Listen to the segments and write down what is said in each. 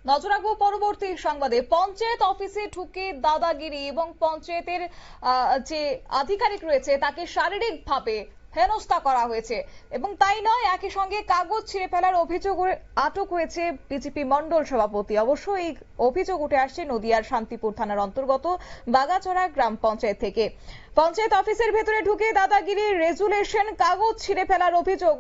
নজর রাখবো পরবর্তী সংবাদে। পঞ্চায়েত অফিসে ঢুকে দাদাগিরি এবং পঞ্চায়েতের যে আধিকারিক রয়েছে তাকে শারীরিকভাবে হেনস্থা করা হয়েছে এবং তাই নয়, একই সঙ্গে কাগজ ছিঁড়ে ফেলার অভিযোগে আটক হয়েছে বিজেপি মন্ডল সভাপতি। অবশ্য এই অভিযোগ উঠে আসছে নদিয়ার শান্তিপুর থানার অন্তর্গত বাগাছড়া গ্রাম পঞ্চায়েত থেকে। পঞ্চায়েত অফিসের ভেতরে ঢুকে দাদাগিরি, রেজুলেশন, কাগজ ছিঁড়ে ফেলার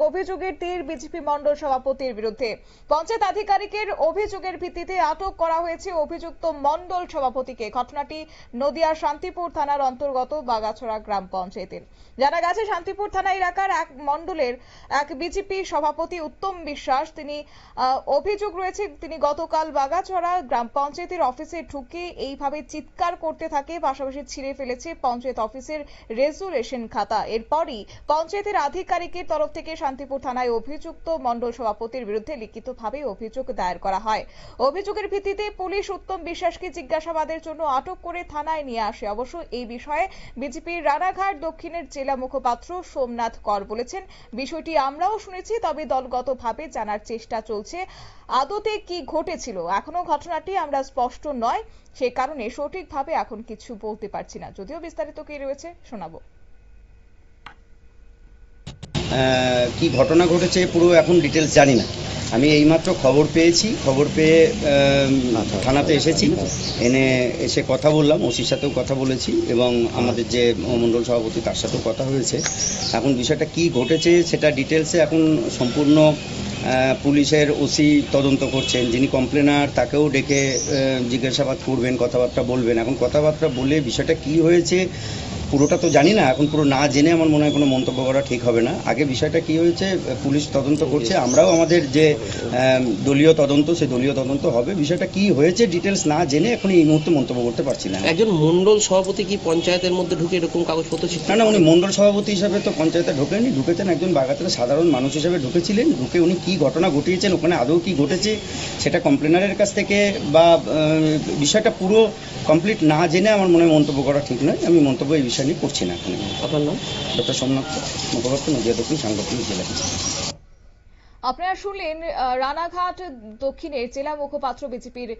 অভিযোগের তীর বিজেপি মন্ডল সভাপতির বিরুদ্ধে। পঞ্চায়েত আধিকারিকের অভিযোগের ভিত্তিতে আটক করা হয়েছে অভিযুক্ত মন্ডল সভাপতিকে। ঘটনাটি নদিয়ার শান্তিপুর থানার অন্তর্গত বাগাছড়া গ্রাম পঞ্চায়েতের। জানা গেছে, শান্তিপুর থানা এলাকার এক মন্ডলের এক বিজেপি সভাপতি উত্তম বিশ্বাস, তিনি অভিযোগ রয়েছে তিনি গতকাল বাগাছড়া গ্রাম পঞ্চায়েতের অফিসে ঢুকে এইভাবে চিৎকার করতে থাকে, পাশাপাশি ছিঁড়ে ফেলেছে পঞ্চায়েত অফিসের রেজুলেশন খাতা। এরপরই পঞ্চায়েতের আধিকারিকের তরফ থেকে শান্তিপুর থানায় অভিযুক্ত মন্ডল সভাপতির বিরুদ্ধে লিখিতভাবে অভিযোগ দায়ের করা হয়। অভিযোগের ভিত্তিতে পুলিশ উত্তম বিশ্বাসকে জিজ্ঞাসাবাদের জন্য আটক করে থানায় নিয়ে আসে। অবশ্য এই বিষয়ে বিজেপির রানাঘাট দক্ষিণের জেলা মুখপাত্র সোমনাথ কর বলেছেন, বিষয়টি আমরাও শুনেছি, তবে দলগতভাবে জানার চেষ্টা চলছে আদতে কি ঘটেছিল। এখনো ঘটনাটি আমরা স্পষ্ট নয়, সে কারণে সঠিকভাবে এখন কিছু বলতে পারছি না। যদিও বিস্তারিত কি রয়েছে শোনাবো। কি ঘটনা ঘটেছে পুরো এখন ডিটেলস জানি না। আমি এইমাত্র খবর পেয়েছি, খবর পেয়ে থানাতে এসেছি, এসে কথা বললাম, ওসির সাথেও কথা বলেছি এবং আমাদের যে মণ্ডল সভাপতি তার সাথেও কথা হয়েছে। এখন বিষয়টা কি ঘটেছে সেটা ডিটেলসে এখন সম্পূর্ণ পুলিশের ওসি তদন্ত করছেন, যিনি কমপ্লেনার তাকেও ডেকে জিজ্ঞাসাবাদ করবেন, কথাবার্তা বলবেন। এখন কথাবার্তা বলে বিষয়টা কি হয়েছে পুরোটা তো জানি না, এখন পুরো না জেনে আমার মনে হয় কোনো মন্তব্য করা ঠিক হবে না। আগে বিষয়টা কি হয়েছে পুলিশ তদন্ত করছে, আমরাও আমাদের যে দলীয় তদন্ত সেই দলীয় তদন্ত হবে। বিষয়টা কি হয়েছে ডিটেলস না জেনে এখন এই মুহূর্তে মন্তব্য করতে পারছি না। একজন মণ্ডল সভাপতি কি পঞ্চায়েতের মধ্যে ঢুকে এরকম কাগজপত্র ছিল? না, উনি মণ্ডল সভাপতি হিসাবে তো পঞ্চায়েতে ঢোকেননি, ঢুকেছেন একজন বাগাতের সাধারণ মানুষ হিসাবে ঢুকেছিলেন। ঢুকে উনি কি ঘটনা ঘটিয়েছেন, ওখানে আদৌ কি ঘটেছে সেটা কমপ্লেনারের কাছ থেকে বা বিষয়টা পুরো কমপ্লিট না জেনে আমার মনে হয় মন্তব্য করা ঠিক নয়। আমি মন্তব্য এই বিষয় নিয়ে করছি না এখন। আপনার নাম? ডক্টর সোমনাথ মুখপাত্র, নদিয়া দক্ষিণ সাংগঠনিক জেলা। আপনারা শুনলেন রানাঘাট দক্ষিণের জেলা মুখপাত্র, বিজেপির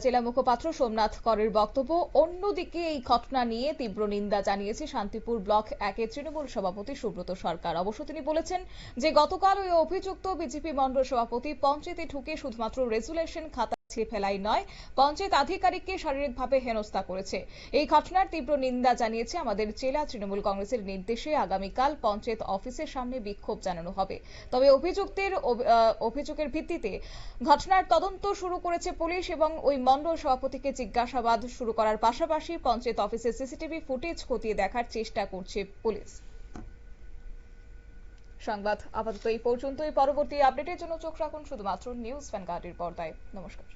জেলা মুখপাত্র সোমনাথ করের বক্তব্য। অন্যদিকে এই ঘটনা নিয়ে তীব্র নিন্দা জানিয়েছে শান্তিপুর ব্লক 1-এর তৃণমূল সভাপতি সুব্রত সরকার। অবশ্য তিনি বলেছেন যে গতকাল ওই অভিযুক্ত বিজেপি মণ্ডল সভাপতি পঞ্চায়েতে ঢুকে শুধুমাত্র রেজুলেশন খাতা ছিঁড়ে ফেলাই নয়, পঞ্চায়েত আধিকারিককে শারীরিকভাবে হেনস্থা করেছে। এই ঘটনার তীব্র নিন্দা জানিয়েছে আমাদের জেলা তৃণমূল কংগ্রেসের নির্দেশে আগামীকাল পঞ্চায়েত অফিসের সামনে বিক্ষোভ জানানো হবে। তবে অভিযোগের ভিত্তিতে ঘটনার তদন্ত শুরু করেছে পুলিশ এবং ওই মণ্ডল সভাপতিকে জিজ্ঞাসাবাদ শুরু করার পাশাপাশি পঞ্চায়েত অফিসের সিসিটিভি ফুটেজ খতিয়ে দেখার চেষ্টা করছে পুলিশ। সংবাদ আপাতত এই পর্যন্তই। পরবর্তী আপডেটের জন্য চোখ রাখুন শুধুমাত্র নিউজ ভ্যানগার্ডের পর্দায়। নমস্কার।